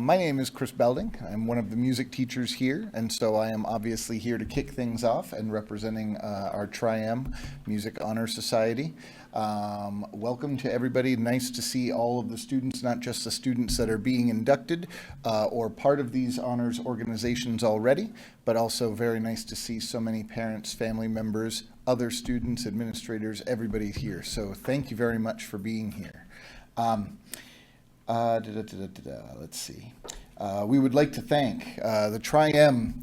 My name is Chris Belding. I'm one of the music teachers here, and so I am obviously here to kick things off and representing our Tri-M Music Honor Society. Welcome to everybody. Nice to see all of the students, not just the students that are being inducted or part of these honors organizations already, but also very nice to see so many parents, family members, other students, administrators, everybody here. So thank you very much for being here. Let's see. We would like to thank the Tri-M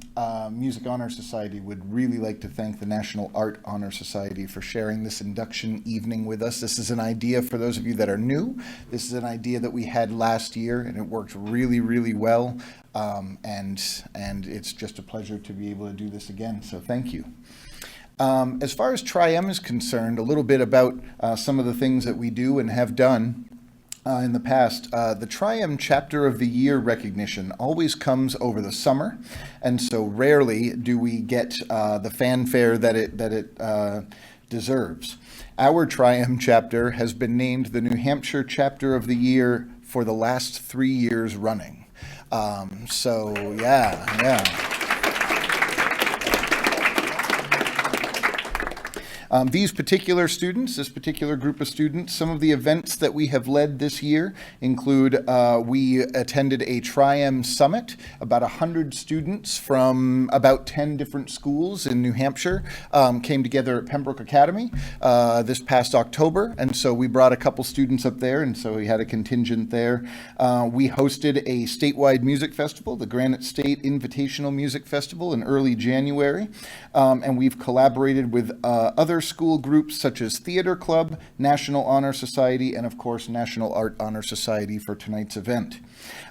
Music Honor Society would really like to thank the National Art Honor Society for sharing this induction evening with us. This is an idea for those of you that are new. This is an idea that we had last year and it worked really, really well. And it's just a pleasure to be able to do this again. So thank you. As far as Tri-M is concerned, a little bit about some of the things that we do and have done in the past. The Tri-M Chapter of the Year recognition always comes over the summer, and so rarely do we get the fanfare that it deserves. Our Tri-M chapter has been named the New Hampshire Chapter of the Year for the last 3 years running. So yeah. These particular students, this particular group of students, some of the events that we have led this year include we attended a Tri-M Summit. About 100 students from about 10 different schools in New Hampshire came together at Pembroke Academy this past October, and so we brought a couple students up there, and so we had a contingent there. We hosted a statewide music festival, the Granite State Invitational Music Festival, in early January, and we've collaborated with other school groups such as Theater Club, National Honor Society, and of course National Art Honor Society for tonight's event.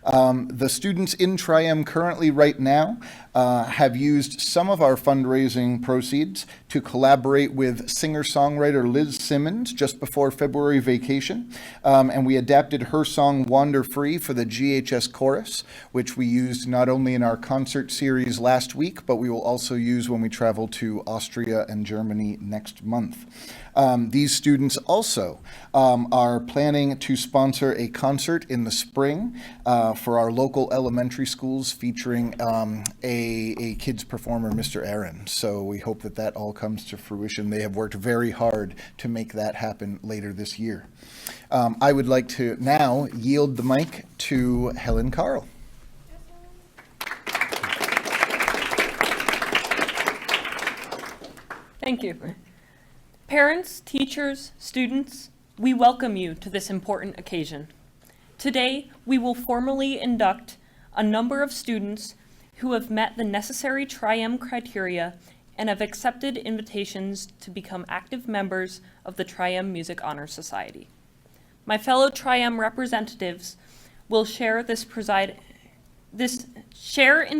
The students in Tri-M currently right now have used some of our fundraising proceeds to collaborate with singer-songwriter Liz Simmons just before February vacation, and we adapted her song Wander Free for the GHS chorus, which we used not only in our concert series last week, but we will also use when we travel to Austria and Germany next month. These students also are planning to sponsor a concert in the spring for our local elementary schools featuring a kids performer, Mr. Aaron. So we hope that that all comes to fruition. They have worked very hard to make that happen later this year. I would like to now yield the mic to Helen Carl. Thank you. Parents, teachers, students, we welcome you to this important occasion. Today, we will formally induct a number of students who have met the necessary Tri-M criteria and have accepted invitations to become active members of the Tri-M Music Honor Society. My fellow Tri-M representatives will share in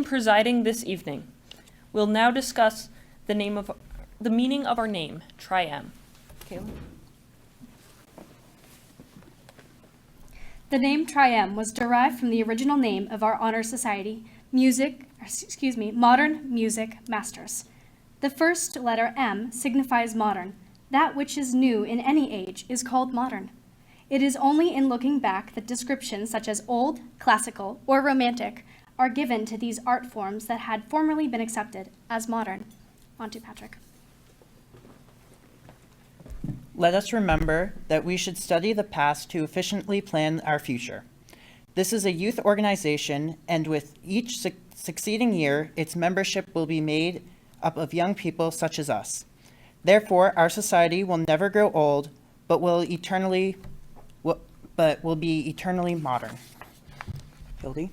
presiding this evening. We'll now discuss the meaning of our name, Tri-M. Kayla? The name Tri-M was derived from the original name of our honor society, Modern Music Masters. The first letter M signifies modern. That which is new in any age is called modern. It is only in looking back that descriptions such as old, classical, or romantic are given to these art forms that had formerly been accepted as modern. On to Patrick. Let us remember that we should study the past to efficiently plan our future. This is a youth organization, and with each succeeding year, its membership will be made up of young people such as us. Therefore, our society will never grow old, but will be eternally modern. Hildy?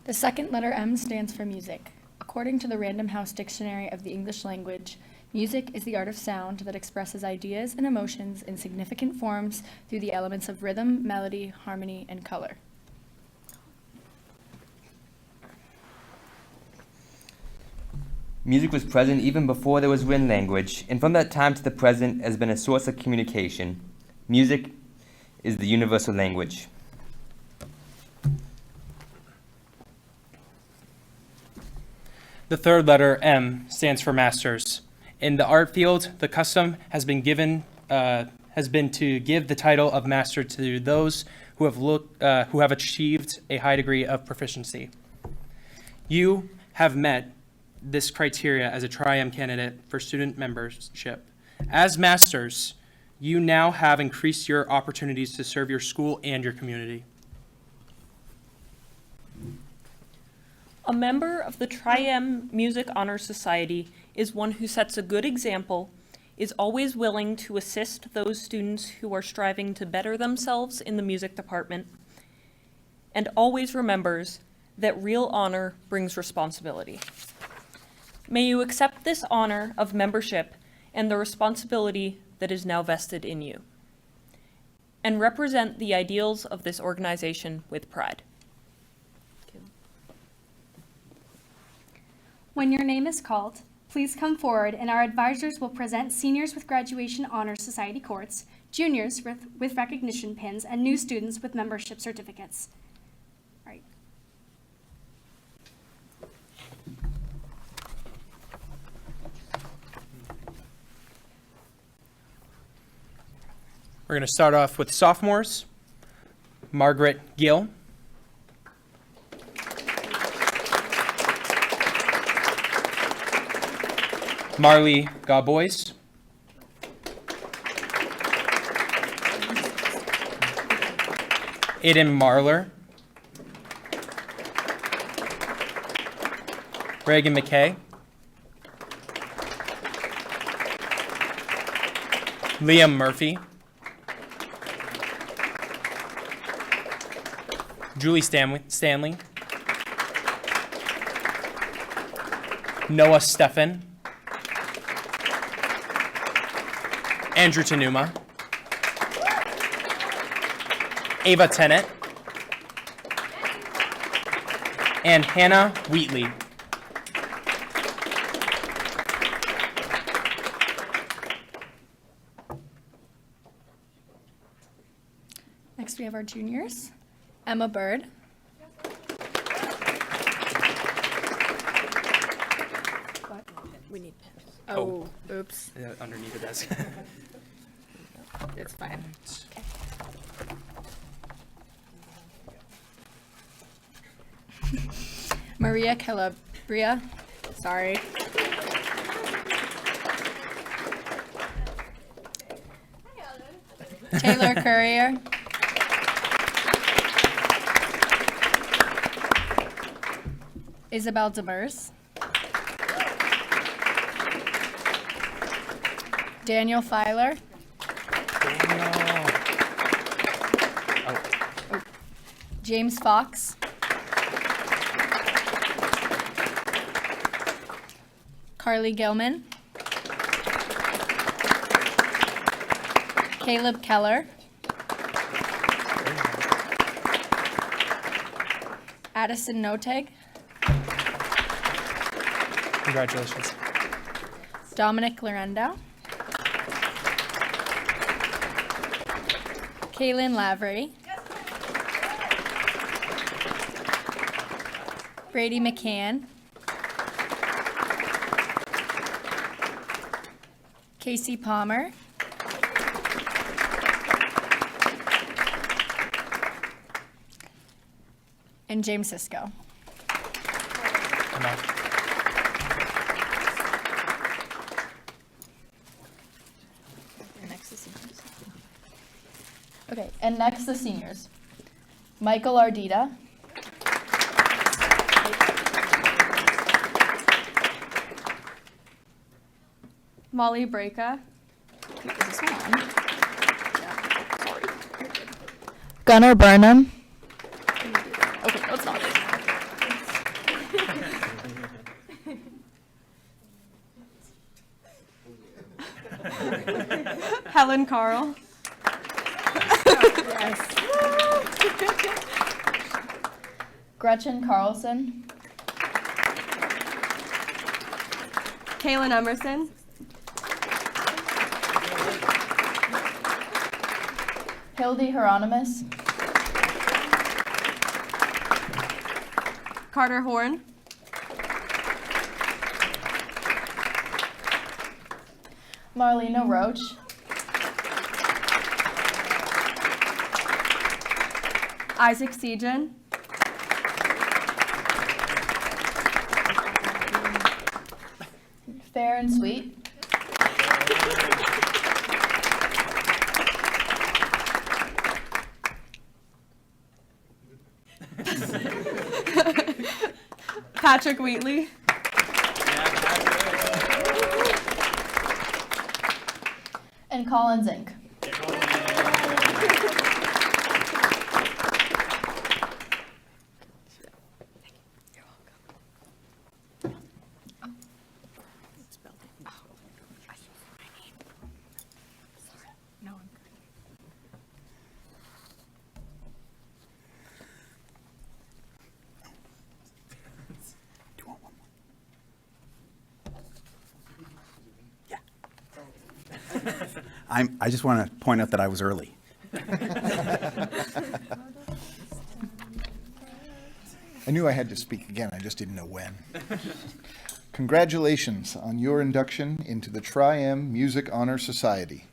The second letter M stands for music. According to the Random House Dictionary of the English Language, music is the art of sound that expresses ideas and emotions in significant forms through the elements of rhythm, melody, harmony, and color. Music was present even before there was written language, and from that time to the present has been a source of communication. Music is the universal language. The third letter, M, stands for masters. In the art field, the custom has been given has been to give the title of master to those who have achieved a high degree of proficiency. You have met this criteria as a Tri-M candidate for student membership. As masters, you now have increased your opportunities to serve your school and your community. A member of the Tri-M Music Honor Society is one who sets a good example, is always willing to assist those students who are striving to better themselves in the music department, and always remembers that real honor brings responsibility. May you accept this honor of membership and the responsibility that is now vested in you, and represent the ideals of this organization with pride. When your name is called, please come forward and our advisors will present seniors with Graduation Honor Society cords, juniors with recognition pins, and new students with membership certificates. All right. We're going to start off with sophomores. Margaret Gill. Marley Gaubois. Aiden Marler. Reagan McKay. Liam Murphy. Julie Stanley. Noah Steffen. Andrew Tanuma. Ava Tennant. And Hannah Wheatley. Next, we have our juniors. Emma Bird. We need pins. Oh, oops. Underneath the desk. It's fine. Maria Calabria. Sorry. Taylor Courier. Isabel Demers. Daniel Filer. James Fox. Carly Gilman. Caleb Keller. Addison Noteg. Congratulations. Dominic Lorendo. Kaylin Lavery. Brady McCann. Casey Palmer. And James Sisko. Come on. Okay, and next the seniors. Michael Ardita. Molly Breaka. Is this one on? Yeah, sorry. Gunnar Burnham. Okay, no, it's not. Helen Carl. Yes. Gretchen Carlson. Kaylin Emerson. Hildy Hieronymus. Carter Horn. Marlena Roach. Isaac Sejan. Fair and sweet. Patrick Wheatley. And Colin Zink. I just want to point out that I was early. I knew I had to speak again, I just didn't know when. Congratulations on your induction into the Tri-M Music Honor Society.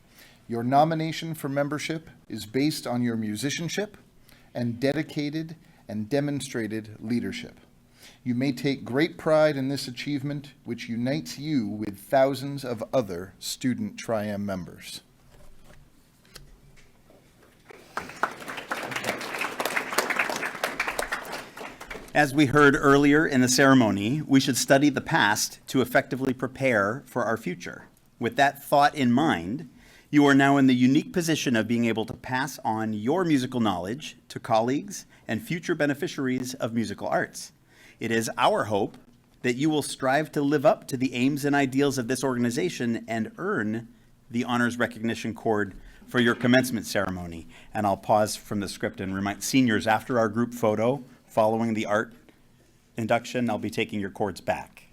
Your nomination for membership is based on your musicianship and dedicated and demonstrated leadership. You may take great pride in this achievement, which unites you with thousands of other student Tri-M members. As we heard earlier in the ceremony, we should study the past to effectively prepare for our future. With that thought in mind, you are now in the unique position of being able to pass on your musical knowledge to colleagues and future beneficiaries of musical arts. It is our hope that you will strive to live up to the aims and ideals of this organization and earn the honors recognition cord for your commencement ceremony. And I'll pause from the script and remind seniors, after our group photo, following the art induction, I'll be taking your cords back.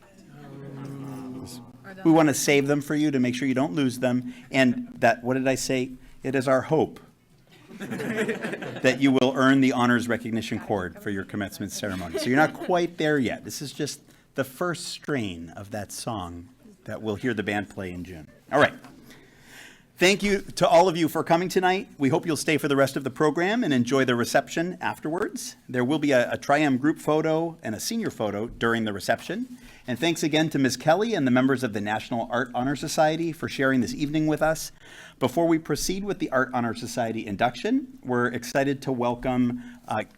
We want to save them for you to make sure you don't lose them. And that, what did I say? It is our hope that you will earn the honors recognition cord for your commencement ceremony. So you're not quite there yet. This is just the first strain of that song that we'll hear the band play in June. All right. Thank you to all of you for coming tonight. We hope you'll stay for the rest of the program and enjoy the reception afterwards. There will be a Tri-M group photo and a senior photo during the reception. And thanks again to Ms. Kelly and the members of the National Art Honor Society for sharing this evening with us. Before we proceed with the Art Honor Society induction, we're excited to welcome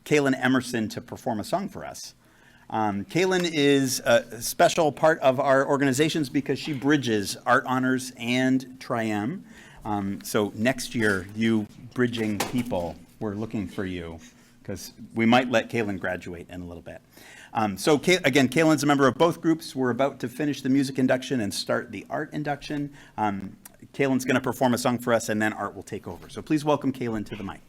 Kaylin Emerson to perform a song for us. Kaylin is a special part of our organizations because she bridges Art Honors and Tri-M. So next year, you bridging people, we're looking for you because we might let Kaylin graduate in a little bit. Again, Kaylin's a member of both groups. We're about to finish the music induction and start the art induction. Kaylin's going to perform a song for us, and then Art will take over. So please welcome Kaylin to the mic.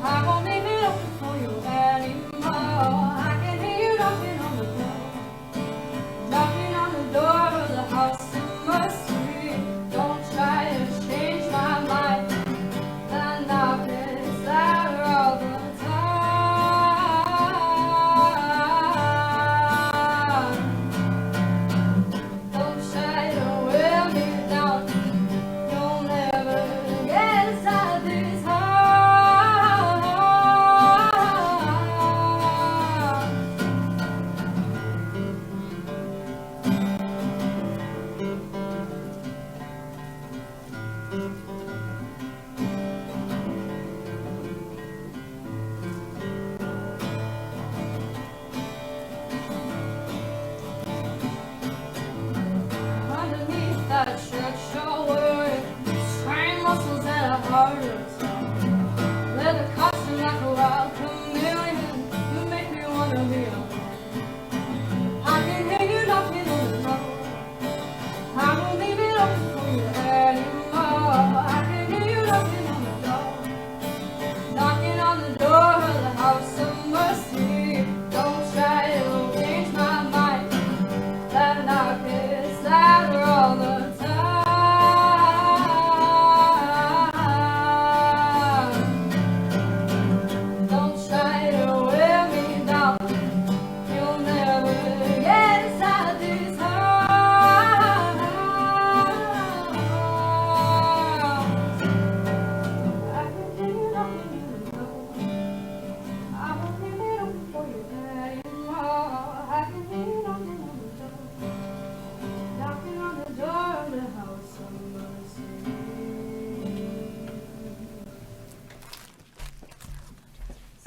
I won't leave it open for you anymore. I can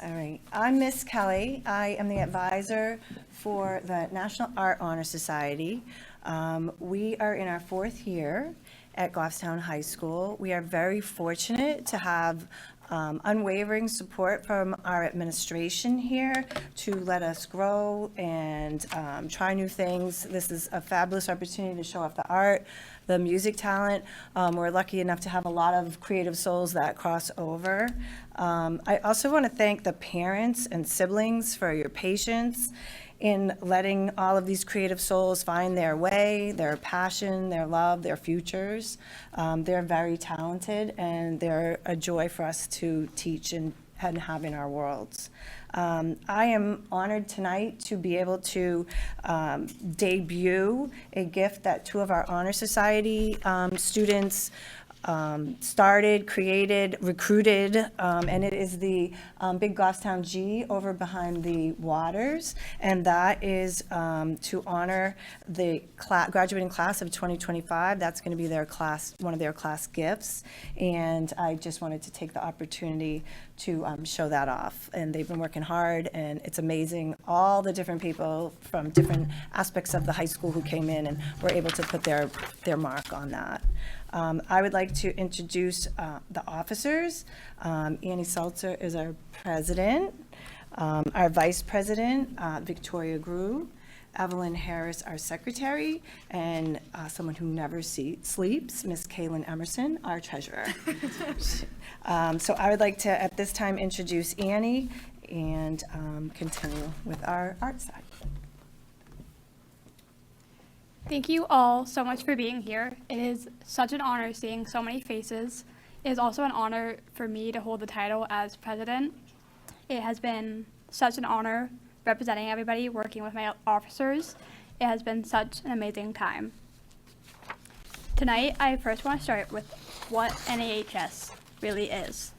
All right. I'm Miss Kelly. I am the advisor for the National Art Honor Society. We are in our 4th year at Goffstown High School. We are very fortunate to have unwavering support from our administration here to let us grow and try new things. This is a fabulous opportunity to show off the art, the music talent. We're lucky enough to have a lot of creative souls that cross over. I also want to thank the parents and siblings for your patience in letting all of these creative souls find their way, their passion, their love, their futures. They're very talented, and they're a joy for us to teach and have in our worlds. I am honored tonight to be able to debut a gift that 2 of our Honor Society students started, created, recruited, and it is the Big Goffstown G over behind the waters, and that is to honor the graduating class of 2025. That's going to be their class, one of their class gifts, and I just wanted to take the opportunity to show that off. And they've been working hard, and it's amazing, all the different people from different aspects of the high school who came in and were able to put their mark on that. I would like to introduce the officers. Annie Salter is our president. Our vice president, Victoria Grew. Evelyn Harris, our secretary, and someone who never sleeps, Miss Kaylin Emerson, our treasurer. So I would like to, at this time, introduce Annie and continue with our art side. Thank you all so much for being here. It is such an honor seeing so many faces. It is also an honor for me to hold the title as president. It has been such an honor representing everybody, working with my officers. It has been such an amazing time. Tonight, I first want to start with what NAHS really is.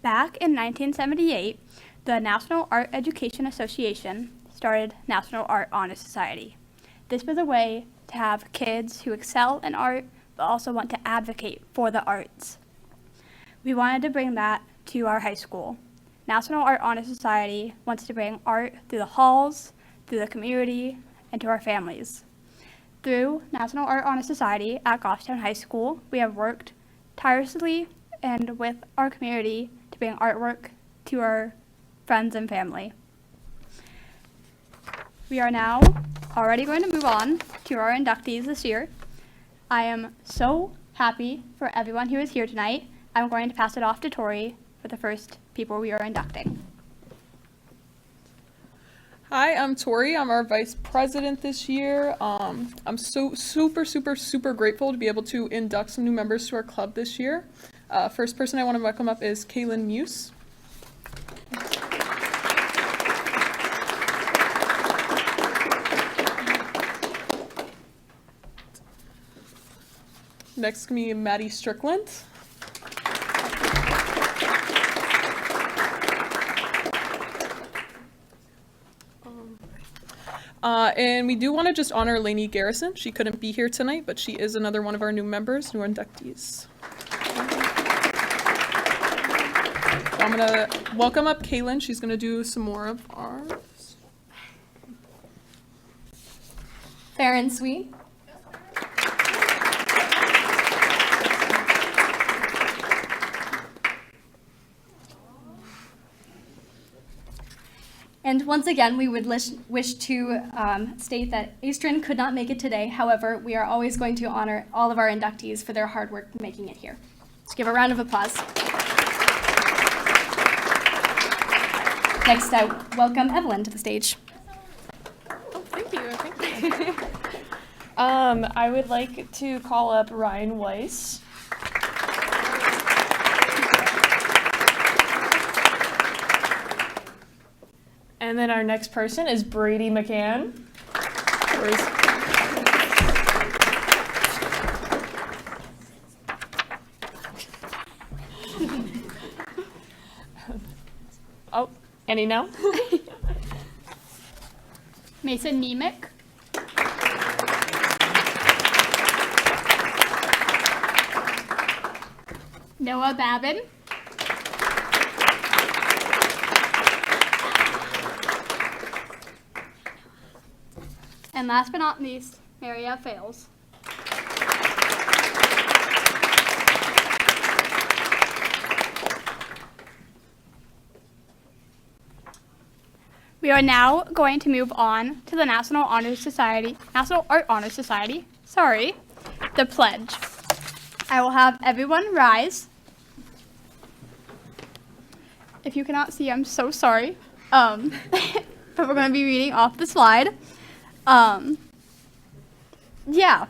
Back in 1978, the National Art Education Association started National Art Honor Society. This was a way to have kids who excel in art, but also want to advocate for the arts. We wanted to bring that to our high school. National Art Honor Society wants to bring art through the halls, through the community, and to our families. Through National Art Honor Society at Goffstown High School, we have worked tirelessly and with our community to bring artwork to our friends and family. We are now already going to move on to our inductees this year. I am so happy for everyone who is here tonight. I'm going to pass it off to Tori for the first people we are inducting. Hi, I'm Tori. I'm our vice president this year. I'm so super grateful to be able to induct some new members to our club this year. First person I want to welcome up is Kaylin Muse. Next can be Maddie Strickland. And we do want to just honor Lainey Garrison. She couldn't be here tonight, but she is another one of our new members, new inductees. So I'm going to welcome up Kaylin. She's going to do some more of ours. Fair and sweet. And once again, we would wish to state that Astrin could not make it today. However, we are always going to honor all of our inductees for their hard work making it here. Let's give a round of applause. Next, I welcome Evelyn to the stage. Oh, thank you. I would like to call up Ryan Weiss. And then our next person is Brady McCann. Oh, Annie now? Mason Nemec. Noah Babin. And last but not least, Maria Fails. We are now going to move on to the National Art Honor Society, the pledge. I will have everyone rise. If you cannot see, I'm so sorry. But we're going to be reading off the slide. Yeah.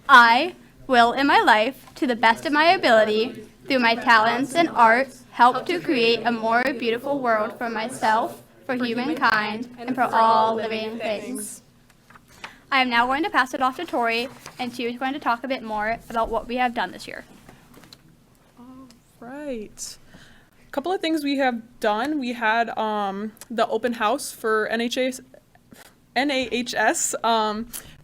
I will, in my life, to the best of my ability, through my talents and art, help to create a more beautiful world for myself, for humankind, and for all living things. I am now going to pass it off to Tori, and she is going to talk a bit more about what we have done this year. All right. A couple of things we have done. We had the open house for NAHS.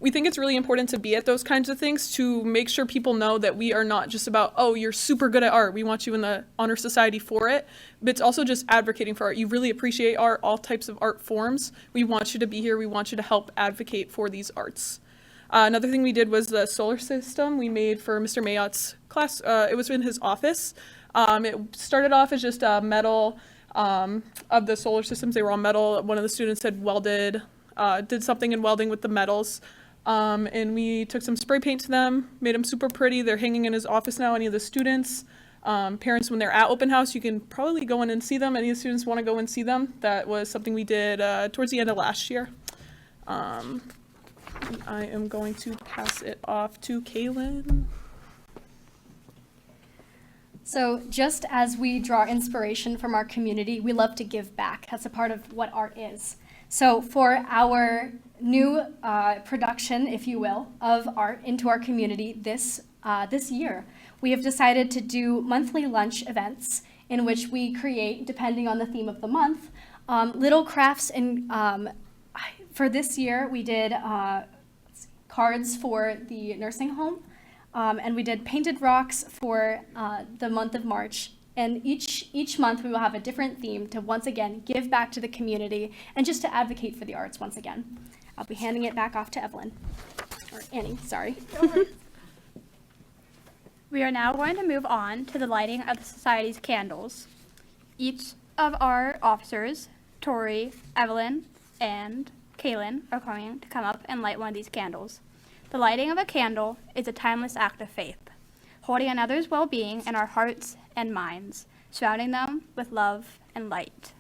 We think it's really important to be at those kinds of things to make sure people know that we are not just about, oh, you're super good at art, we want you in the Honor Society for it, but it's also just advocating for art. You really appreciate art, all types of art forms. We want you to be here. We want you to help advocate for these arts. Another thing we did was the solar system we made for Mr. Mayott's class. It was in his office. It started off as just a metal of the solar systems. They were all metal. One of the students had did something in welding with the metals. And we took some spray paint to them, made them super pretty. They're hanging in his office now. Any of the students, parents, when they're at open house, you can probably go in and see them. Any of the students want to go and see them. That was something we did towards the end of last year. I am going to pass it off to Kaylin. So just as we draw inspiration from our community, we love to give back. That's a part of what art is. So for our new production, if you will, of art into our community this year, we have decided to do monthly lunch events in which we create, depending on the theme of the month, little crafts. And for this year, we did cards for the nursing home, and we did painted rocks for the month of March. And each month we will have a different theme to once again give back to the community and just to advocate for the arts once again. I'll be handing it back off to Evelyn, or Annie, sorry. We are now going to move on to the lighting of the Society's candles. Each of our officers, Tori, Evelyn, and Kaylin, are going to come up and light one of these candles. The lighting of a candle is a timeless act of faith, holding another's well-being in our hearts and minds, surrounding them with love and light.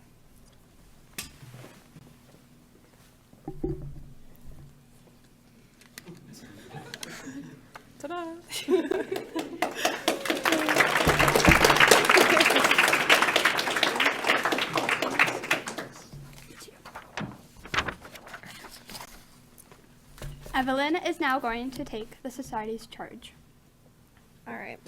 Ta-da! Evelyn is now going to take the Society's charge. All right.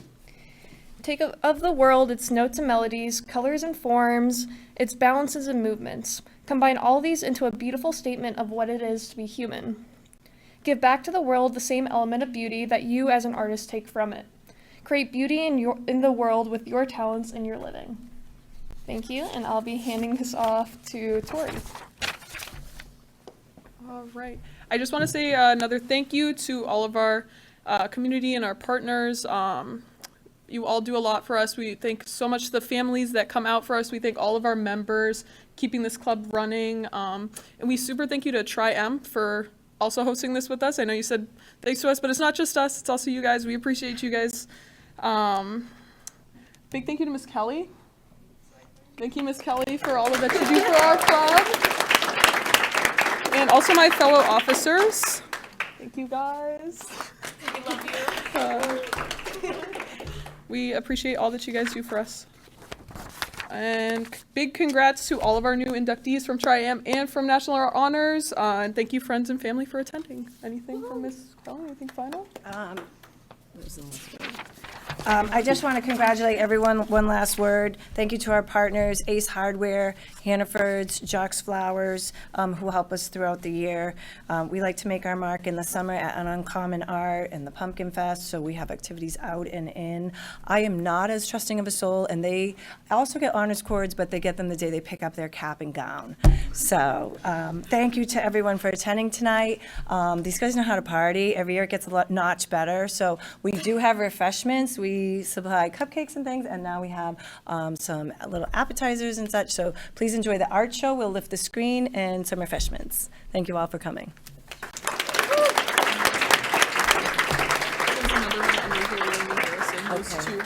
Take of the world, its notes and melodies, colors and forms, its balances and movements. Combine all these into a beautiful statement of what it is to be human. Give back to the world the same element of beauty that you as an artist take from it. Create beauty in the world with your talents and your living. Thank you, and I'll be handing this off to Tori. All right. I just want to say another thank you to all of our community and our partners. You all do a lot for us. We thank so much the families that come out for us. We thank all of our members keeping this club running. And we super thank you to Tri-M for also hosting this with us. I know you said thanks to us, but it's not just us. It's also you guys. We appreciate you guys. Big thank you to Miss Kelly. Thank you, Miss Kelly, for all of that you do for our club. And also my fellow officers. Thank you, guys. We love you. We appreciate all that you guys do for us. And big congrats to all of our new inductees from Tri-M and from National Art Honors. And thank you, friends and family, for attending. Anything from Ms. Kelly? Anything final? I just want to congratulate everyone, one last word. Thank you to our partners, Ace Hardware, Hannaford's, Jock's Flowers, who help us throughout the year. We like to make our mark in the summer at an Uncommon Art and the Pumpkin Fest, so we have activities out and in. I am not as trusting of a soul, and they also get honors cords, but they get them the day they pick up their cap and gown. So thank you to everyone for attending tonight. These guys know how to party. Every year it gets a notch better. So we do have refreshments. We supply cupcakes and things, and now we have some little appetizers and such. So please enjoy the art show. We'll lift the screen and some refreshments. Thank you all for coming. There's another one under here, Harrison, those two.